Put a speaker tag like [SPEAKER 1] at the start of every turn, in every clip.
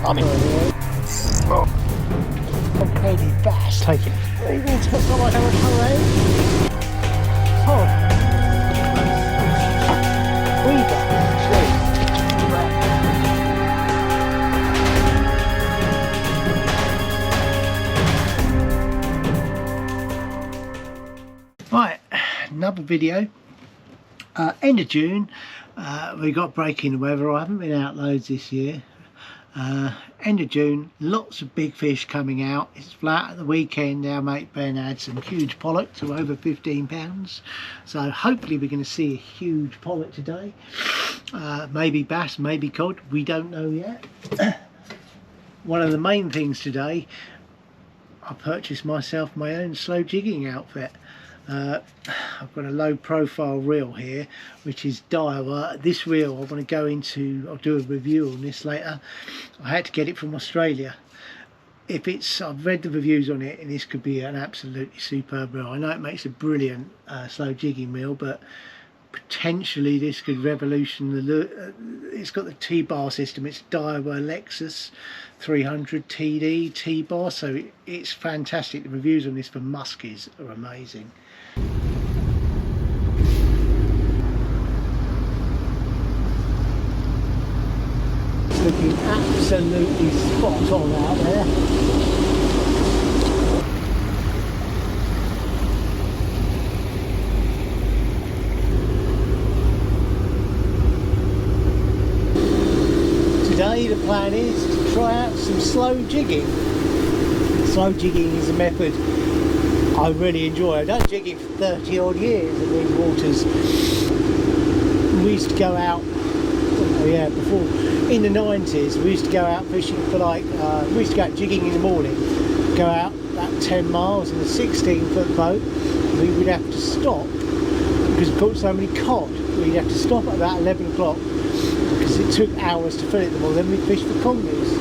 [SPEAKER 1] I'm in. Oh. Complicated bass. Take it. What are you going to take like a hurricane? Oh. Weaver. Right, another video. End of June. We got break in the weather. I haven't been out loads this year. End of June, lots of big fish coming out. It's flat at the weekend. Our mate Ben had some huge pollock to over 15 pounds. So hopefully we're going to see a huge pollock today. Maybe bass, maybe cod. We don't know yet. One of the main things today, I purchased myself my own slow jigging outfit. I've got a low profile reel here, which is Daiwa. This reel I want to go into, I'll do a review on this later. I had to get it from Australia. I've read the reviews on it and this could be an absolutely superb reel. I know it makes a brilliant slow jigging reel, but potentially this could revolution the look. It's got the T-bar system. It's Daiwa Lexus 300 TD T-bar, so it's fantastic. The reviews on this for muskies are amazing. It's looking absolutely spot on out there. Today the plan is to try out some slow jigging. Slow jigging is a method I really enjoy. I've done jigging for 30 odd years in these waters. We used to go out, before, in the 90s, we used to go out fishing for we used to go out jigging in the morning, go out about 10 miles in a 16-foot boat. We would have to stop because we caught so many cod. We'd have to stop at about 11 o'clock because it took hours to fill it them all. Then we'd fish for congas.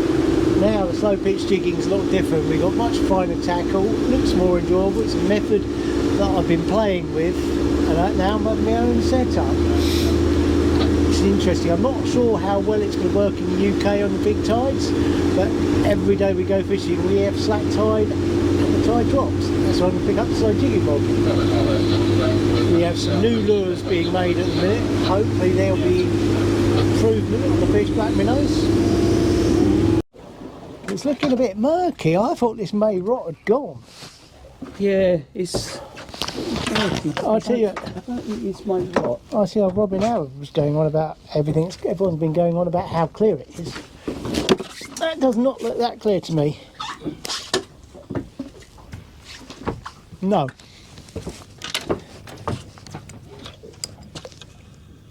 [SPEAKER 1] Now the slow pitch jigging is a lot different. We've got much finer tackle, looks more enjoyable. It's a method that I've been playing with, and now I'm having my own setup. It's interesting. I'm not sure how well it's going to work in the UK on the big tides, but every day we go fishing we have slack tide and the tide drops. That's why I'm going to pick up the slow jigging rod. We have some new lures being made at the minute. Hopefully there'll be improvement on the fish black minnows. It's looking a bit murky. I thought this May rot had gone.
[SPEAKER 2] Yeah, it's murky.
[SPEAKER 1] I tell you,
[SPEAKER 2] I don't think it's May rot.
[SPEAKER 1] I see how Robin Howard was going on about everything. Everyone's been going on about how clear it is. That does not look that clear to me. No.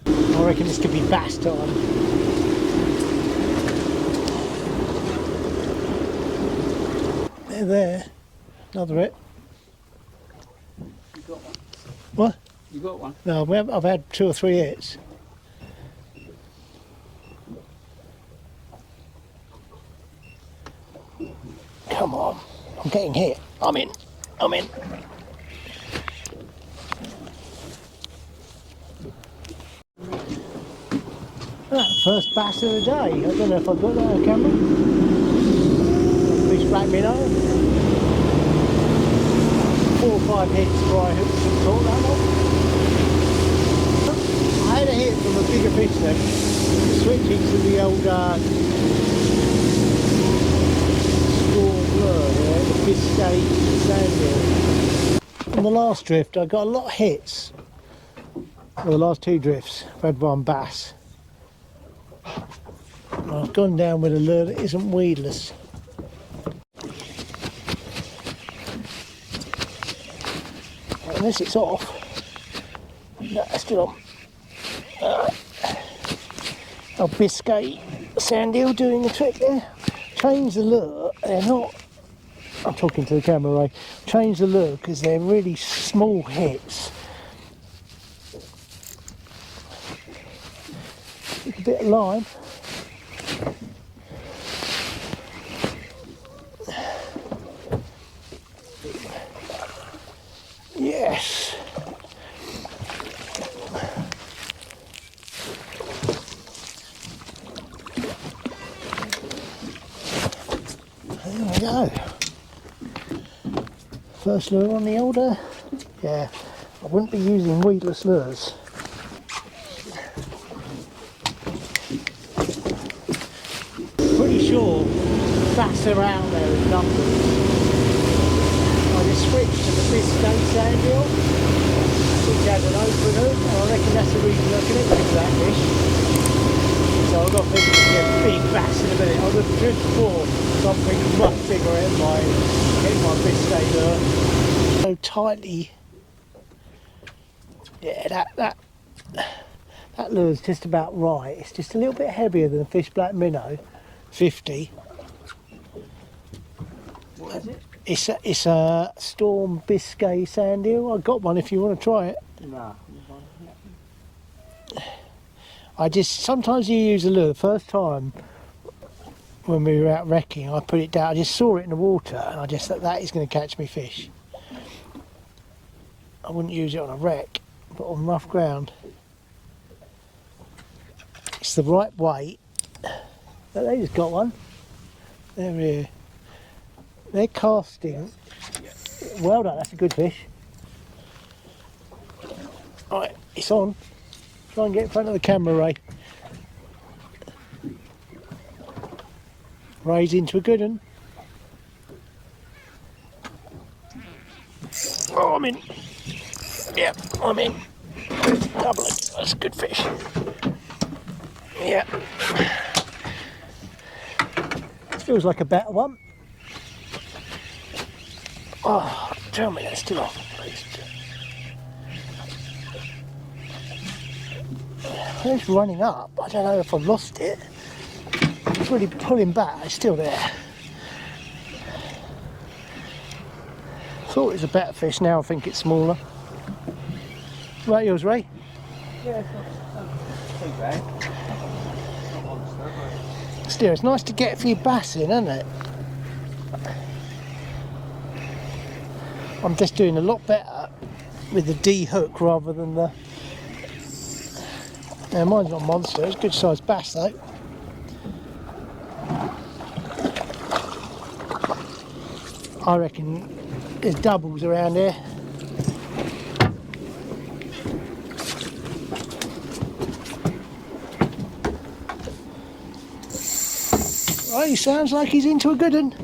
[SPEAKER 1] I reckon this could be bass time. There, another hit.
[SPEAKER 2] You got one?
[SPEAKER 1] What?
[SPEAKER 2] You got one?
[SPEAKER 1] No, I've had 2 or 3 hits. Come on, I'm getting hit. I'm in. First bass of the day. I don't know if I've got that on camera. Fish black minnow. 4 or 5 hits before I caught that one. I had a hit from a bigger fish then, switching to the old straw lure, the Biscay sand. On the last drift I got a lot of hits. Well, the last 2 drifts I've had one bass. I've gone down with a lure that isn't weedless. Unless it's off. No, it's still on. Oh, Biscay sand eel doing the trick there. Change the lure. They're not. I'm talking to the camera, Ray. Change the lure because they're really small hits. A bit of lime. Yes. we go. First lure on the order. Yeah, I wouldn't be using weedless lures. Pretty sure bass are out there in numbers. I just switched to the Biscay sand eel, which had an open hook, and I reckon that's the reason I connected to that fish. So I've got thinking to get a big bass in a minute. I would drift for something much bigger in my Biscay lure. So tightly, yeah, that lure's just about right. It's just a little bit heavier than a fish black minnow, 50.
[SPEAKER 2] What is it?
[SPEAKER 1] It's a Storm Biscay sand eel. I got one if you want to try it.
[SPEAKER 2] Nah.
[SPEAKER 1] Sometimes you use a lure. The first time when we were out wrecking, I put it down. I just saw it in the water, and I just thought that is going to catch me fish. I wouldn't use it on a wreck, but on rough ground, it's the right weight. But they just got one. They're here. They're casting. Well done. That's a good fish. Right, it's on. Try and get in front of the camera, Ray. Ray's into a good one. Oh, I'm in. Yeah, I'm in. Double it. That's a good fish. Yeah. This feels like a better one. Oh, tell me that's still on. It's running up. I don't know if I've lost it. It's really pulling back. It's still there. Thought it was a better fish. Now I think it's smaller. Right, yours, Ray?
[SPEAKER 2] Yeah, it's not too bad. Not monster, but...
[SPEAKER 1] Still, it's nice to get a few bass in, isn't it? I'm just doing a lot better with the D hook rather than the... Now, mine's not a monster, it's a good sized bass though. I reckon there's doubles around here. Right, he sounds like he's into a good one.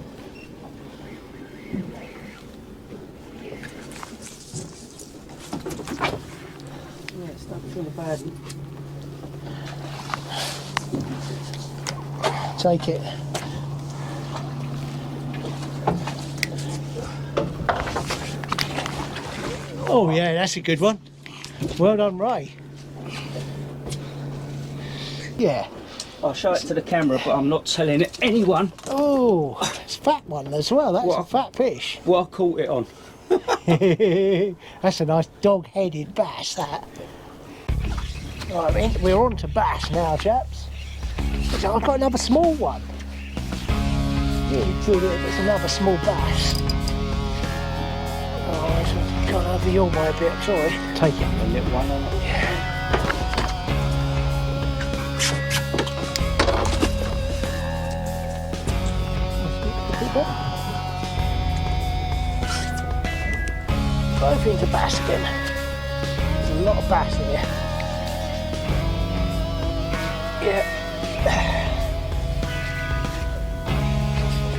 [SPEAKER 2] Yeah, it's not feeling bad.
[SPEAKER 1] Take it. Oh yeah, that's a good one. Well done, Ray. Yeah.
[SPEAKER 2] I'll show it to the camera, but I'm not telling anyone
[SPEAKER 1] Oh, it's a fat one as well. That's
[SPEAKER 2] What?
[SPEAKER 1] a fat fish.
[SPEAKER 2] what I caught it on.
[SPEAKER 1] That's a nice dog-headed bass, that. Right, I mean, we're on to bass now, chaps. So I've got another small one. It's another small bass. Oh, it's gone over your way a bit, sorry. Take it.
[SPEAKER 2] A little one on it.
[SPEAKER 1] Yeah. Both into bass again. There's a lot of bass in here. Yeah.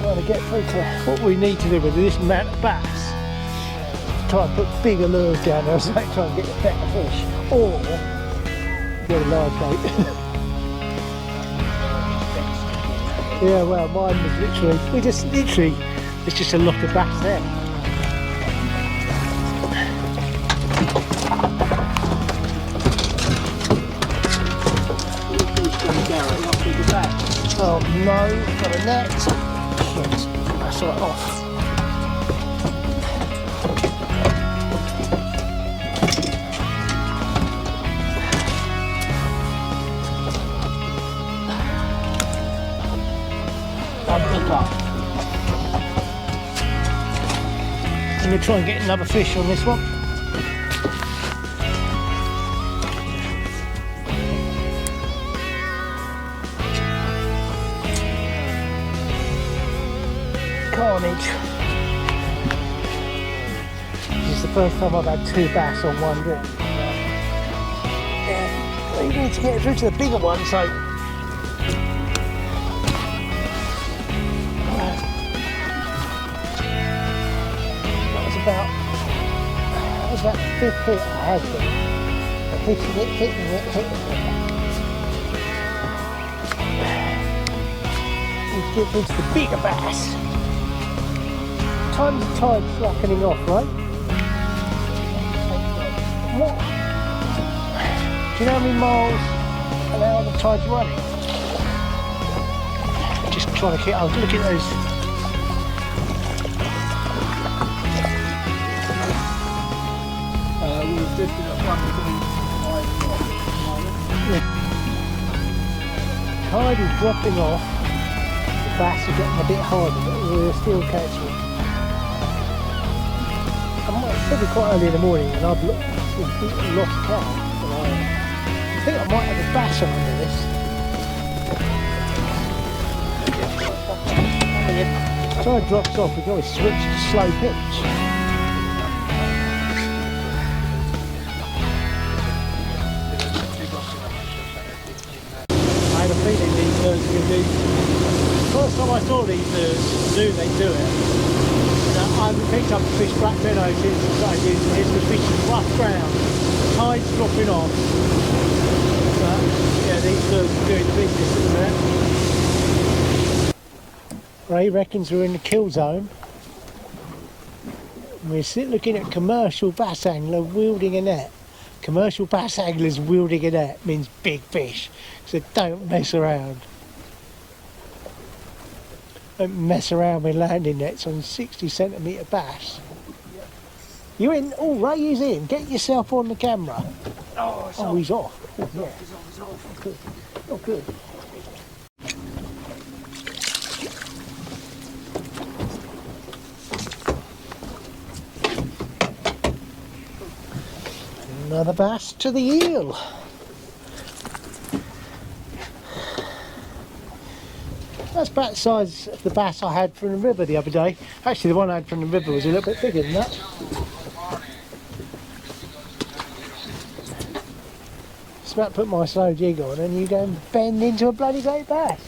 [SPEAKER 1] Trying to get through to what we need to do with this amount of bass. Try and put bigger lures down there, so try and get a better fish. Or get a large bait. Yeah, well, mine was literally, it's just a lot of bass there. Oh no, got a net. Shit, that's right off. I'm going to try and get another fish on this one. carnage. This is the first time I've had 2 bass on one rip. Yeah, you need to get through to the bigger one, so that was about 5th hit I had them. Hitting it. Need to get through to the bigger bass. Time's the tide slackening off, right? What? Do you know how many miles an hour the tide's running? Just trying to keep. I was looking at those.
[SPEAKER 2] We were drifting at 1.5.
[SPEAKER 1] Tide is dropping off. The bass are getting a bit harder, but we're still catching. It's probably quite early in the morning, and I've lost count. I think I might have a bass under this. Tide drops off, we can always switch to slow pitch.
[SPEAKER 2] I had a feeling these birds were going to do.
[SPEAKER 1] First time I saw these knew they'd do it. I haven't picked up a fish black minnow since I started using this. We're fishing rough ground. The tide's dropping off. But yeah, these birds are doing the business at the minute. Ray reckons we're in the kill zone. We're looking at commercial bass angler wielding a net. Commercial bass anglers wielding a net means big fish. So don't mess around. Don't mess around with landing nets on 60cm bass. You in? Oh, Ray is in. Get yourself on the camera.
[SPEAKER 2] Oh,
[SPEAKER 1] He's off. Oh, yeah.
[SPEAKER 2] He's off.
[SPEAKER 1] Good. Oh, good. Another bass to the eel. That's about the size of the bass I had from the river the other day. Actually, the one I had from the river was a little bit bigger than that. Just about to put my slow jig on and you go and bend into a bloody great bass.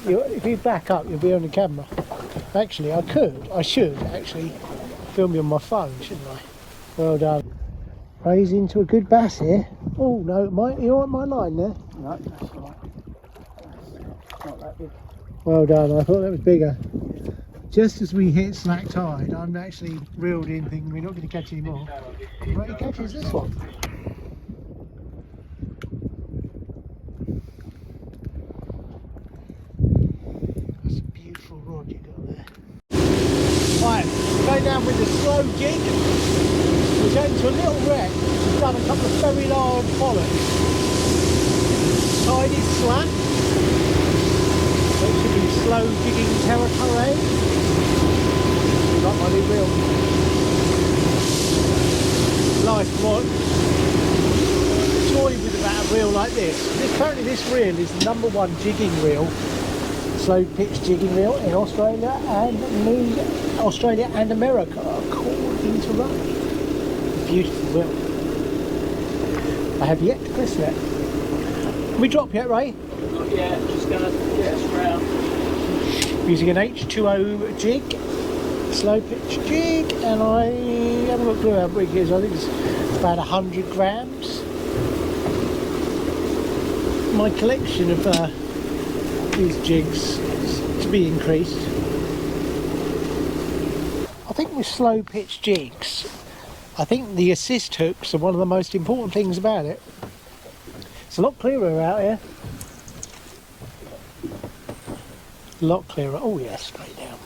[SPEAKER 1] If you back up, you'll be on the camera. Actually, I should actually film you on my phone, shouldn't I? Well done. Raise into a good bass here. Oh no, you're on my line there.
[SPEAKER 2] No, that's all right. Not that big.
[SPEAKER 1] Well done, I thought that was bigger. Just as we hit slack tide, I'm actually reeled in thinking we're not going to catch any more. What you catch is this one. That's a beautiful rod you got there. Right, go down with the slow jig. We're going to a little wreck. We've done a couple of very large pollocks. Tide is slack. So it should be slow jigging territory. Like my new reel. Life mod. Joy with about a reel like this. Apparently this reel is the #1 jigging reel. Slow pitch jigging reel in Australia and America, according to Ray. Beautiful reel. I have yet to christen it. Can we drop yet, Ray?
[SPEAKER 2] Not yet, just going to get us round.
[SPEAKER 1] Using an H2O jig, slow pitch jig, and I haven't got a clue how big it is. I think it's about 100 grams. My collection of these jigs is to be increased. I think with slow pitch jigs, I think the assist hooks are one of the most important things about it. It's a lot clearer out here. A lot clearer. Oh yeah, straight down.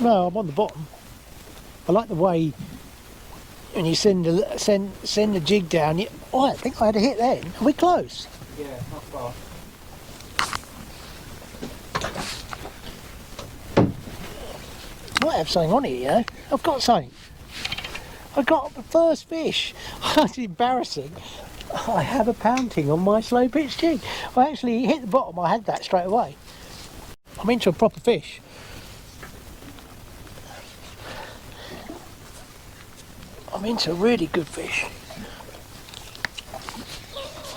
[SPEAKER 1] No, I'm on the bottom. I like the way when you send the jig down. I think I had a hit then. Are we close?
[SPEAKER 2] Yeah, not far.
[SPEAKER 1] Might have something on it, you know. I've got something. I got the first fish. That's embarrassing. I have a pounting on my slow pitch jig. I actually hit the bottom. I had that straight away. I'm into a proper fish. I'm into a really good fish.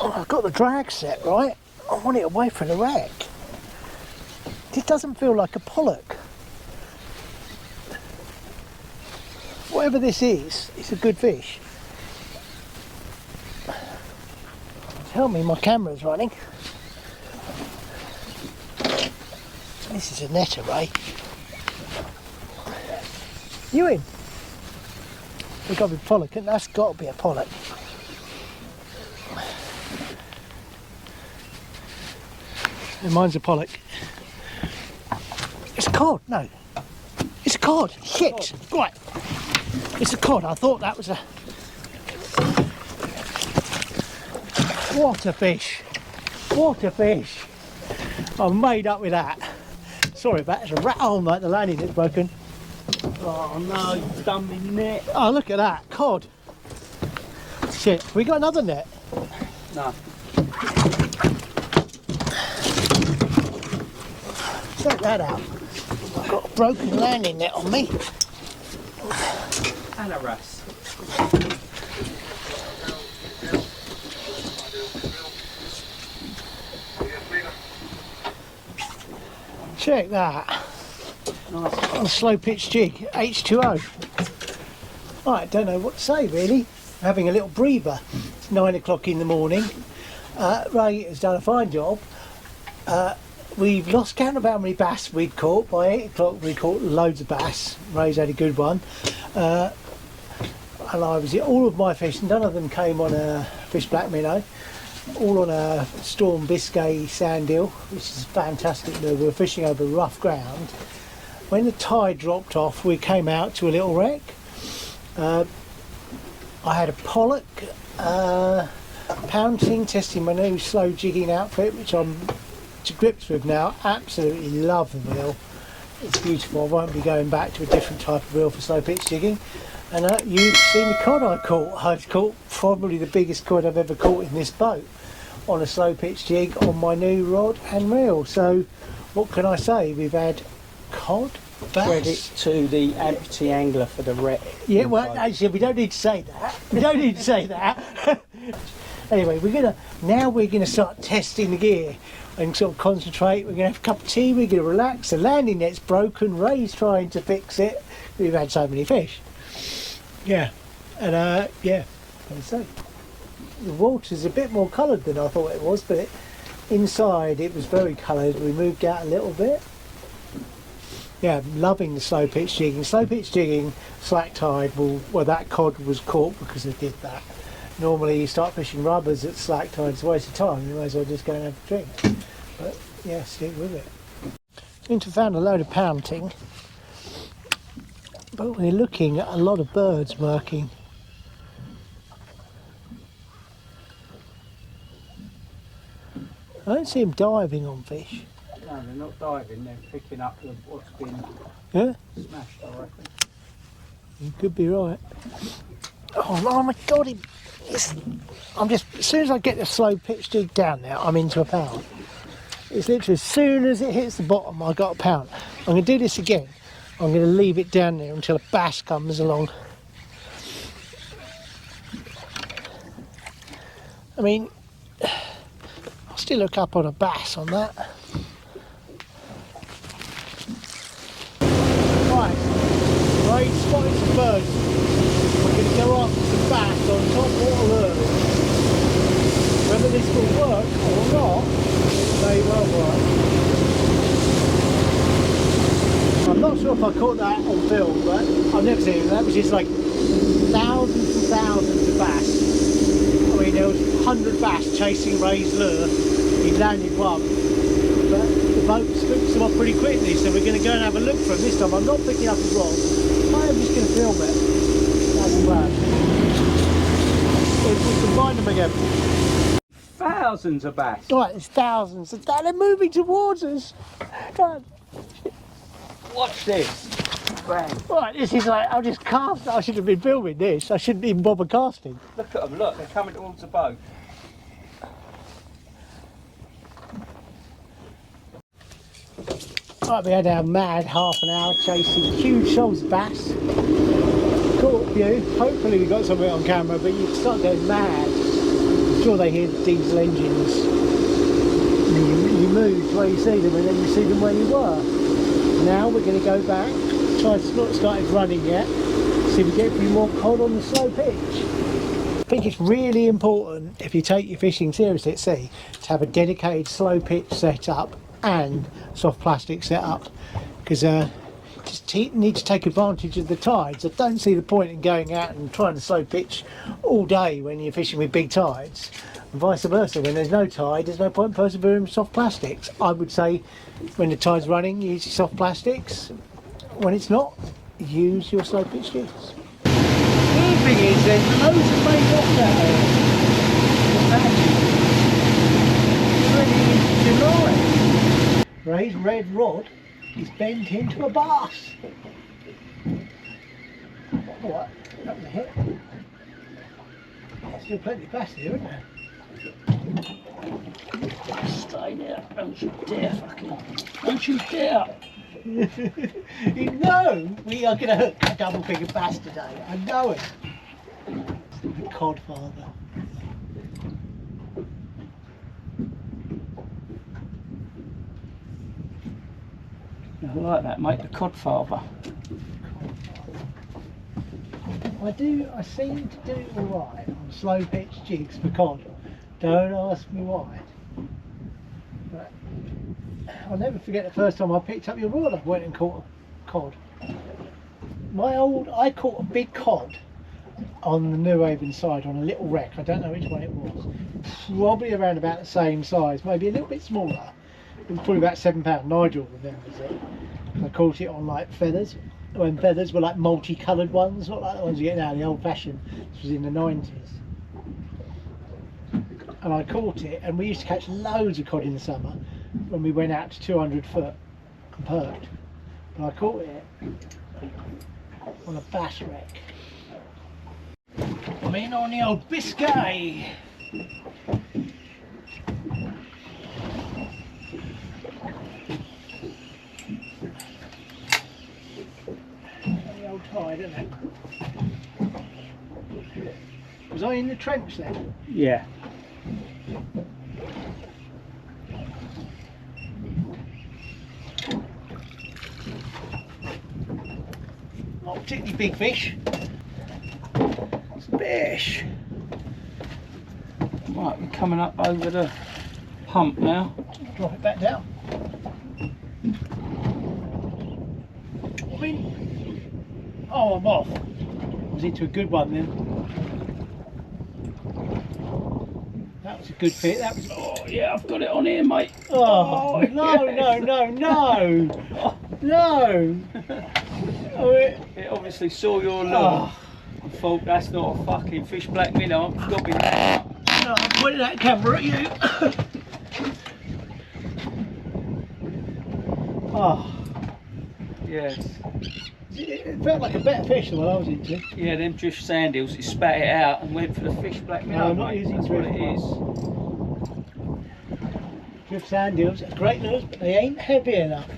[SPEAKER 1] Oh, I've got the drag set right. I want it away from the wreck. This doesn't feel like a pollock. Whatever this is, it's a good fish. Tell me my camera's running. This is a netter, Ray. You in? We've got to be pollock, and that's got to be a pollock. Mine's a pollock. It's a cod, no. It's a cod, shit. Right. It's a cod, I thought that was a... What a fish. What a fish. I'm made up with that. Sorry about that, it's a rat. Oh mate, the landing net's broken.
[SPEAKER 2] Oh no, you've done me net.
[SPEAKER 1] Oh look at that, cod. Shit, we got another net?
[SPEAKER 2] No.
[SPEAKER 1] Check that out. I've got a broken landing net on me.
[SPEAKER 2] And a wrasse.
[SPEAKER 1] Check that.
[SPEAKER 2] Nice.
[SPEAKER 1] On a slow pitch jig, H2O. I don't know what to say really. Having a little breather. It's 9 o'clock in the morning. Ray has done a fine job. We've lost count of how many bass we'd caught. By 8 o'clock we caught loads of bass. Ray's had a good one. And I was all of my fish, none of them came on a fish black minnow. All on a Storm Biscay sand eel, which is fantastic. We were fishing over rough ground. When the tide dropped off, we came out to a little wreck. I had a pollock, pouncing, testing my new slow jigging outfit, which I'm to grips with now. Absolutely love the reel. It's beautiful. I won't be going back to a different type of reel for slow pitch jigging. And you've seen the cod I caught. I've caught probably the biggest cod I've ever caught in this boat on a slow pitch jig on my new rod and reel. So what can I say? We've had cod, bass.
[SPEAKER 2] Credit to the amputee angler for the wreck.
[SPEAKER 1] Yeah, well, actually, we don't need to say that. We don't need to say that. Anyway, we're gonna start testing the gear and sort of concentrate. We're gonna have a cup of tea. We're gonna relax. The landing net's broken. Ray's trying to fix it. We've had so many fish. Yeah, and yeah, as I say, the water's a bit more coloured than I thought it was, but inside it was very coloured. We moved out a little bit. Yeah, I'm loving the slow pitch jigging. Slow pitch jigging, slack tide, well that cod was caught because I did that. Normally you start fishing rubbers at slack tide, it's a waste of time. You might as well just go and have a drink. But yeah, stick with it. Seem to have found a load of pouting. But we're looking at a lot of birds working. I don't see them diving on fish.
[SPEAKER 2] No, they're not diving, they're picking up what's been smashed, I reckon.
[SPEAKER 1] You could be right. Oh my god, I'm just, as soon as I get the slow pitch jig down there, I'm into a pound. It's literally as soon as it hits the bottom, I got a pound. I'm going to do this again. I'm going to leave it down there until a bass comes along. I mean, I'll still look up on a bass on that. Right, Ray spotted some birds. We're going to go after some bass on top water lure. Whether this will work or not, it may well work. I'm not sure if I caught that on film, but I've never seen it. That was just like thousands and thousands of bass. I mean, there was 100 bass chasing Ray's lure. He landed one, but the boat scoops them up pretty quickly, so we're going to go and have a look for them this time. I'm not picking up a rod. I'm just going to film it. That's the plan. We can find them again.
[SPEAKER 2] Thousands of bass.
[SPEAKER 1] Right, there's thousands. They're moving towards us. God.
[SPEAKER 2] Watch this. Bang.
[SPEAKER 1] Right, this is like, I'll just cast. I should have been filming this. I shouldn't even bother casting.
[SPEAKER 2] Look at them, look, they're coming towards the boat.
[SPEAKER 1] Right, we had our mad half an hour chasing huge shoals of bass. Caught a few. Hopefully we got something on camera, but you start going mad. I'm sure they hear the diesel engines. You move to where you see them, and then you see them where you were. Now we're going to go back. Tide's not started running yet. See if we get a few more cod on the slow pitch. I think it's really important, if you take your fishing seriously at sea, to have a dedicated slow pitch set up and soft plastic set up, because just need to take advantage of the tides. I don't see the point in going out and trying to slow pitch all day when you're fishing with big tides, and vice versa. When there's no tide, there's no point persevering with soft plastics. I would say when the tide's running, use your soft plastics. When it's not, use your slow pitch jigs. The thing is, there's loads of bait off there. It's already in July. Ray's red rod is bent into a bass. What? That was a hit. There's still plenty of bass here, isn't there?
[SPEAKER 2] Stay there. Don't you dare, fucking. Don't you dare.
[SPEAKER 1] You know we are going to hook a double figure bass today. I know it. The cod father.
[SPEAKER 2] I like that, mate. The cod father.
[SPEAKER 1] I seem to do it alright on slow pitch jigs for cod. Don't ask me why. But I'll never forget the first time I picked up your rod. I went and caught a cod. I caught a big cod on the New Haven side on a little wreck. I don't know which one it was. Probably around about the same size, maybe a little bit smaller. It was probably about £7. Nigel remembers it. I caught it on like feathers, when feathers were like multicoloured ones, not like the ones you get now, the old fashioned. This was in the 90s. And I caught it, and we used to catch loads of cod in the summer when we went out to 200 foot and perked. But I caught it on a bass wreck. I'm in on the old Biscay. The old tide, isn't it? Was I in the trench then?
[SPEAKER 2] Yeah.
[SPEAKER 1] Not particularly big fish. It's a fish.
[SPEAKER 2] Right, we're coming up over the hump now.
[SPEAKER 1] Drop it back down. I'm in. Oh, I'm off. I was into a good one then. That was a good fit. That was.
[SPEAKER 2] Oh yeah, I've got it on here, mate.
[SPEAKER 1] Oh, no,
[SPEAKER 2] yes.
[SPEAKER 1] no. No. Oh,
[SPEAKER 2] It obviously saw your lure. I thought that's not a fucking fish black minnow. I've got to be.
[SPEAKER 1] No, I'm pointing that camera at you. Oh,
[SPEAKER 2] Yes.
[SPEAKER 1] it felt like a better fish than what I was into.
[SPEAKER 2] Yeah, them drift sand eels, he spat it out and went for the fish black minnow.
[SPEAKER 1] No, I'm not
[SPEAKER 2] mate.
[SPEAKER 1] using
[SPEAKER 2] That's what
[SPEAKER 1] drift
[SPEAKER 2] it is.
[SPEAKER 1] Drift sand eels are great lures, but they ain't heavy enough.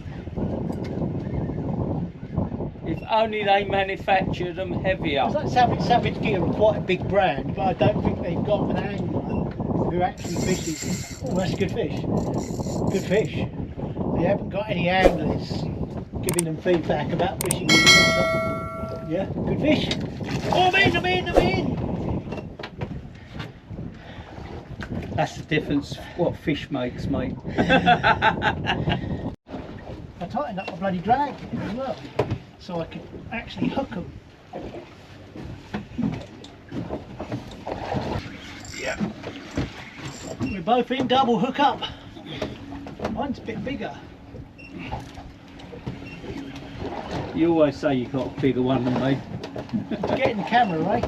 [SPEAKER 2] If only they manufactured them heavier.
[SPEAKER 1] It's like Savage Gear are quite a big brand, but I don't think they've got an angler who actually fishes. Oh, that's a good fish. Good fish. They haven't got any anglers giving them feedback about fishing in the water. Yeah, good fish. Oh, I'm in.
[SPEAKER 2] That's the difference what fish makes, mate.
[SPEAKER 1] I tightened up my bloody drag as well, so I could actually hook them. Yeah. We're both in double hook up. Mine's a bit bigger.
[SPEAKER 2] You always say you got a bigger one than me.
[SPEAKER 1] Get in the camera, right?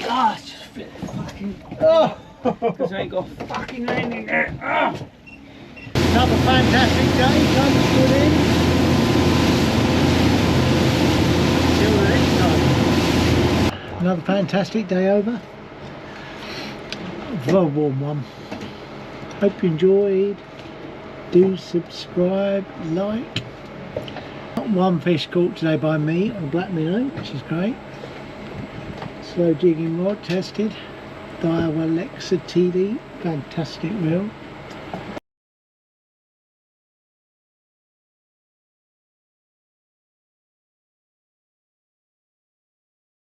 [SPEAKER 2] Ah, it's just fit fucking.
[SPEAKER 1] Oh!
[SPEAKER 2] Because I ain't got a fucking landing there. Ah.
[SPEAKER 1] Another fantastic day, comes good in. Till the next time. Another fantastic day over. Very warm one. Hope you enjoyed. do subscribe, like. Got one fish caught today by me on a black minnow, which is great. Slow jigging rod tested. Alexa TD, fantastic reel.